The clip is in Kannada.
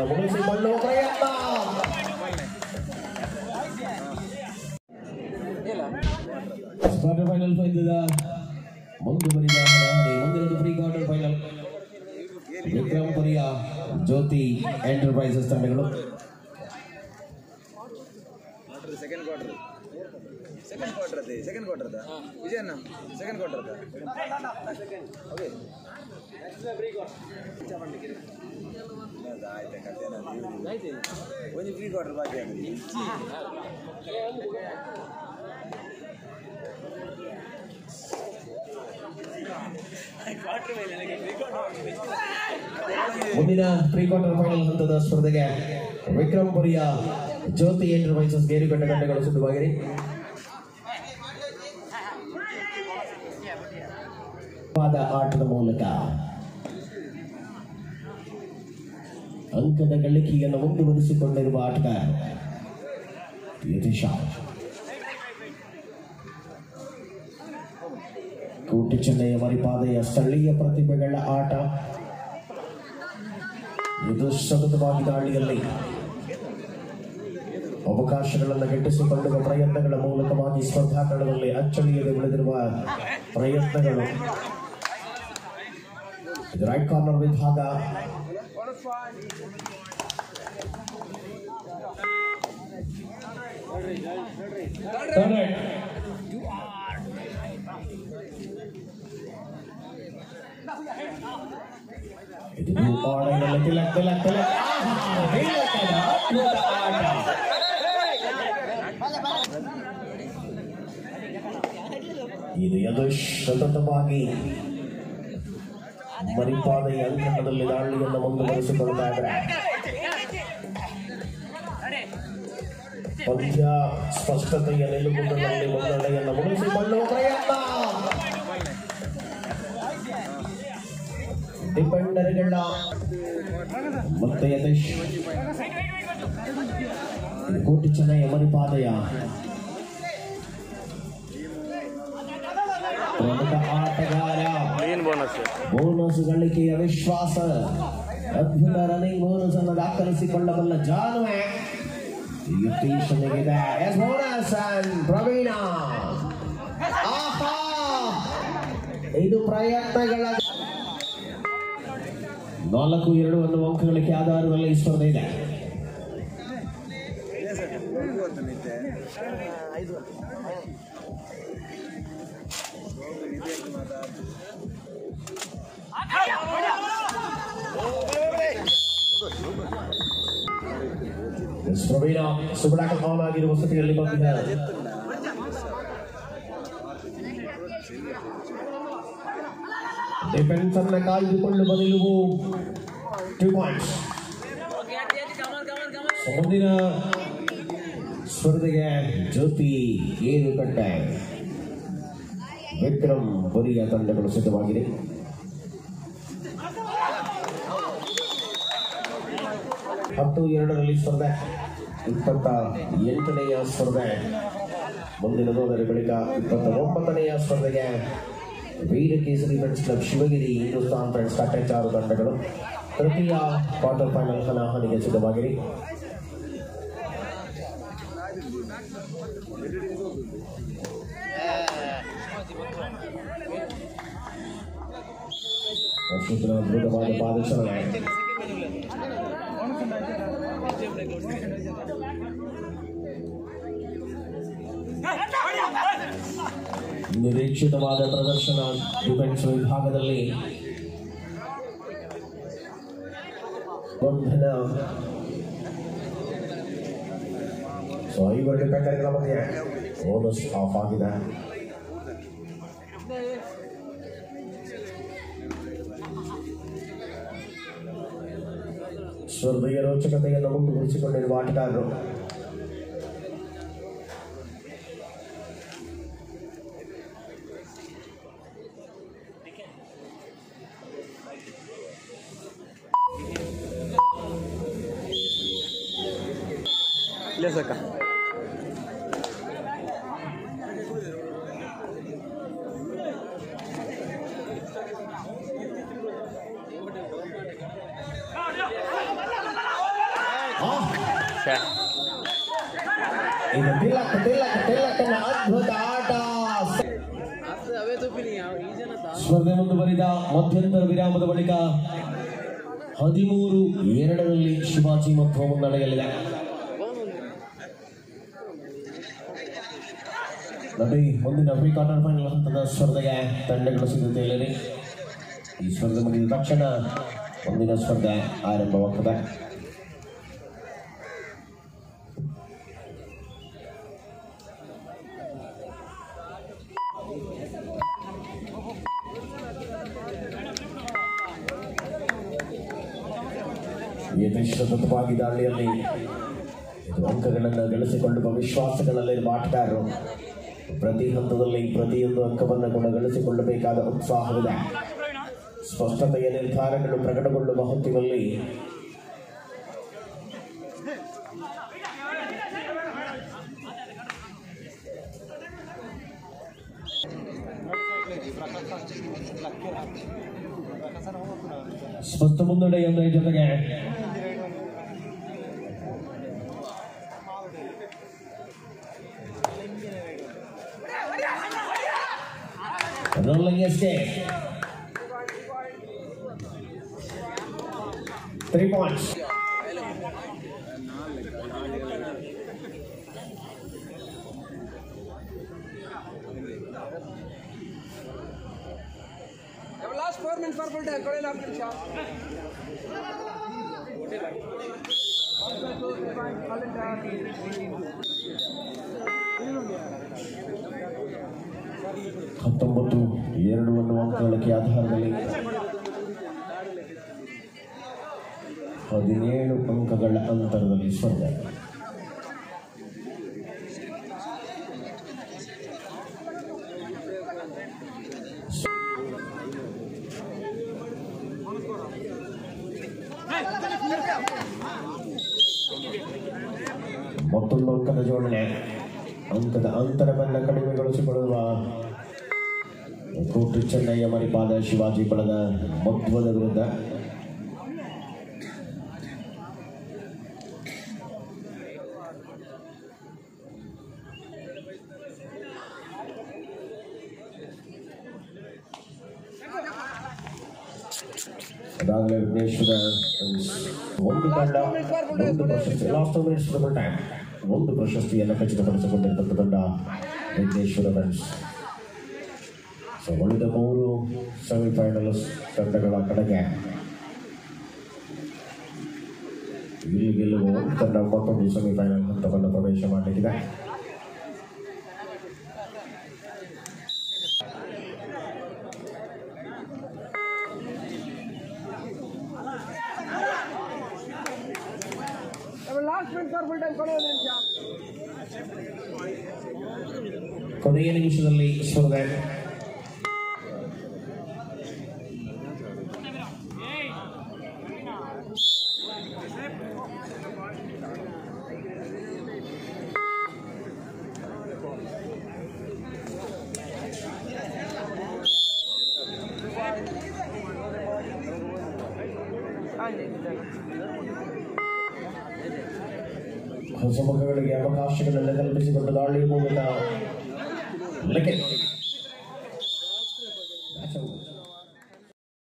ಮುಗಿಸಿಕೊಳ್ಳುವ ಪ್ರಯತ್ನ. ಕ್ವಾರ್ಟರ್ ಫೈನಲ್ ಪಂದ್ಯದ ಮುಂದುವರಿದ ಮುಂದಿನದು ಪ್ರೀ ಕ್ವಾರ್ಟರ್ ಫೈನಲ್. ವಿಕ್ರಮಪುರಿಯ ಜ್ಯೋತಿ ಎಂಟರ್ಪ್ರೈಸಸ್ ತಂಡಗಳು second quarter Vijayanna second quarter ಒಂದು ಪ್ರೀ ಕ್ವಾರ್ಟರ್ ಬಾಕಿ ಆಗಿದೆ. ಮುಂದಿನ ಪ್ರೀ ಕ್ವಾರ್ಟರ್ ಫೈನಲ್ ಹಂತದ ಸ್ಪರ್ಧೆಗೆ ವಿಕ್ರಮಪುರಿಯ ಜ್ಯೋತಿ ಎಂಟರ್ಪ್ರೈಸಸ್ ಗೇರುಕಟ್ಟ ತಂಡಗಳು ಸಿದ್ಧವಾಗಿರಿ. ಆಟದ ಮೂಲಕ ಅಂಕದ ಗಳಿಕೆಯನ್ನು ಮುಂದುವರಿಸಿಕೊಂಡಿರುವ ಆಟಗಾರ ಯತೀಶ. ಕೋಟಿ ಚೆನ್ನೈಯ ಮರಿಪಾದೆಯ ಸ್ಥಳೀಯ ಪ್ರತಿಭೆಗಳ ಆಟ. ಇದು ಸತತವಾಗಿ ದಾಳಿಯಲ್ಲಿ ಅವಕಾಶಗಳನ್ನು ಗಿಟ್ಟಿಸಿಕೊಳ್ಳುವ ಪ್ರಯತ್ನಗಳ ಮೂಲಕವಾಗಿ ಸ್ಪರ್ಧಾಕಣದಲ್ಲಿ ಅಚ್ಚಳಿಯದೆ ಉಳಿದಿರುವ ಪ್ರಯತ್ನಗಳು. ಇದು ರೈಟ್ ಕಾರ್ನರ್ ವಿಭಾಗ. ಇದು ಸತತವಾಗಿ ಮರಿಪಾದೆಯ ಅಂಕಣದಲ್ಲಿ ದಾಳಿಯನ್ನು ಮುಂದುವರಿಸಿಕೊಳ್ತಾ ಇದ್ದಾರೆ. ಪಂದ್ಯ ಸ್ಪಷ್ಟತೆಯ ನಿಲುಗುಂದಿನಲ್ಲಿ ಮುನ್ನಡೆಯನ್ನು ಮುಗಿಸಿಕೊಳ್ಳುವ ಪ್ರಯತ್ನ. ಡಿಫೆಂಡರ್ಗಳ ಮತ್ತೆ ಯತೀಶ್. ಕೋಟಿ ಚೆನ್ನೈಯ ಮರಿಪಾದೆಯ ಪ್ರಮುಖ ಆಟಗಾರ. ಬೋನಸ್ ಗಳಿಕೆಯ ವಿಶ್ವಾಸ. ಅದ್ಭುತ ರನ್ನಿಂಗ್ ಬೋನಸ್ ಅನ್ನು ದಾಖಲಿಸಿಕೊಳ್ಳಬಲ್ಲ ಜಾನುವೆ ಯತೀಶನಿಗಿದೆ. ಪ್ರವೀಣ. ಇದು ಪ್ರಯತ್ನಗಳ 4-2 ಅನ್ನುವ ಅಂಕಗಳಿಗೆ ಆಧಾರದಲ್ಲಿ ಈ ಸ್ಪರ್ಧೆ ಇದೆ. ಪ್ರವೀಣ ಸುಬಡಾಕ ಆನ್ ಆಗಿರುವ ಸ್ಥಿತಿಯಲ್ಲಿ ಬಂದಿದ್ದಾರೆ. ಡಿಫೆನ್ಸ್ ಅನ್ನು ಕಾಯ್ದುಕೊಳ್ಳುವ ನಿಲುವು 2 ಪಾಯಿಂಟ್ಸ್. ಮುಂದಿನ ಸ್ಪರ್ಧೆಗೆ ಜ್ಯೋತಿ ಗೇರುಕಟ್ಟೆ ವಿಕ್ರಮಪುರಿಯ ತಂಡಗಳು ಸಿದ್ಧವಾಗಿದೆ. ಹತ್ತು 2ರಲ್ಲಿ ಸ್ಪರ್ಧೆ. 28ನೆಯ ಸ್ಪರ್ಧೆ ಮುಂದಿನ ಬಳಿಕ 29ನೆಯ ಸ್ಪರ್ಧೆಗೆ Veerakesari friends club Shivagiri, Hindustan friends Kattecharu ತಂಡಗಳು ತೃತೀಯ ಕ್ವಾರ್ಟರ್ ಫೈನಲ್ ಹಣಾಹಣಿಗೆ ಸಿದ್ಧವಾಗಿರಿ. ಅದ್ಭುತವಾದ ಪಾದಚಾಲನೆ. ನಿರೀಕ್ಷಿತವಾದ ಪ್ರದರ್ಶನ ಡಿಫೆನ್ಸ್ ವಿಭಾಗದಲ್ಲಿ. ಬಂಧನ. ಇವರು ಡಿಫೆಂಡರ್ಗಳ ಮಧ್ಯೆ ಬೋನಸ್ ಆಫ್ ಆಗಿದೆ. ಸ್ಪರ್ಧೆಯ ರೋಚಕತೆಯನ್ನು ಮುಂದುವರಿಸಿಕೊಂಡಿರುವ ಆಟಗಾರರು. ಸಕ ಇದು ತಿಲಕನ ಅದ್ಭುತ ಆಟ. ಸ್ಪರ್ಧೆ ಮುಂದುವರಿದ ಮಧ್ಯಂತರ ವಿರಾಮದ ಬಳಿಕ 13-2 ಶಿವಾಜಿ ಮಧ್ವ ಮುನ್ನಡೆಯಲ್ಲಿದೆ. ನಟಿ ಮುಂದಿನ ಪ್ರೀ ಕ್ವಾರ್ಟರ್ ಫೈನಲ್ ಹಂತದ ಸ್ಪರ್ಧೆಗೆ ತಂಡಗಳು ಸಿದ್ಧತೆಯಲ್ಲಿದೆ. ಈ ಸ್ಪರ್ಧೆ ಮುಗಿದ ತಕ್ಷಣ ಮುಂದಿನ ಸ್ಪರ್ಧೆ ಆರಂಭವಾಗ್ತದೆ. ಯಥೇಚ್ಛವಾಗಿ ದಾಳಿಯಲ್ಲಿ ಅಂಕಗಳನ್ನು ಗಳಿಸಿಕೊಳ್ಳುವ ವಿಶ್ವಾಸಗಳಲ್ಲಿರುವ ಆಟಗಾರರು ಪ್ರತಿ ಹಂತದಲ್ಲಿ ಪ್ರತಿಯೊಂದು ಅಂಕವನ್ನು ಕೂಡ ಗಳಿಸಿಕೊಳ್ಳಬೇಕಾದ ಉತ್ಸಾಹವಿದೆ. ಸ್ಪಷ್ಟತೆಯ ನಿರ್ಧಾರಗಳು ಪ್ರಕಟಗೊಳ್ಳುವ ಹೊತ್ತಿನಲ್ಲಿ ಸ್ಪಷ್ಟ ಮುನ್ನಡೆಯೊಂದರ ಜೊತೆಗೆ rolling escape 3 points. Last 4 minutes for full time. Kodela after shot. 19-2 ಅನ್ನುವ ಅಂಕಗಳಿಕೆ ಆಧಾರದಲ್ಲಿ 17 ಅಂಕಗಳ ಅಂತರದಲ್ಲಿ ಸ್ಪರ್ಧೆ. ಮತ್ತೊಂದು ಅಂಕದ ಜೋಡಣೆ. ಅಂಕದ ಅಂತರವನ್ನು ಕಡಿಮೆಗೊಳಿಸಿಕೊಳ್ಳುವ ಕೋಟಿ ಚೆನ್ನಯ್ಯ ಮರಿಪಾದ ಶಿವಾಜಿ ಬಳಗ ಮಧ್ವದ ವಿರುದ್ಧ. ಅದಾಗಲೇ ವಿಘ್ನೇಶ್ವರ ಒಂದು ತಂಡ ಒಂದು ಪ್ರಶಸ್ತಿ ಲಾಸ್ಟ್ ಮಿನಿಟ್ಸ್ ಡಬಲ್ ಟೈಮ್ ಒಂದು ಪ್ರಶಸ್ತಿಯನ್ನು ಖಚಿತಪಡಿಸಿಕೊಂಡಿರತಕ್ಕ ತಂಡ ವಿಘ್ನೇಶ್ವರ ಫ್ರೆಂಡ್ಸ್. ಸೊ ಉಳಿದ 3 ಸೆಮಿಫೈನಲ್ಸ್ ತಂಡಗಳ ಕಡೆಗೆ ಇಲ್ಲಿ ಗೆಲ್ಲುವ ಒಂದು ತಂಡ ಮತ್ತೊಂದು ಸೆಮಿಫೈನಲ್ ಹಂತವನ್ನು ಪ್ರವೇಶ ಮಾಡಲಿಕ್ಕಿದೆ. ಕೊನೆಯ ನಿಮಿಷದಲ್ಲಿ ಸ್ಪರ್ಧೆ. ಹೊಸ ಮುಖಗಳಿಗೆ ಅವಕಾಶಗಳನ್ನು ಕಲ್ಪಿಸಿಕೊಂಡು ದಾಳಿ ಮೂಲಕ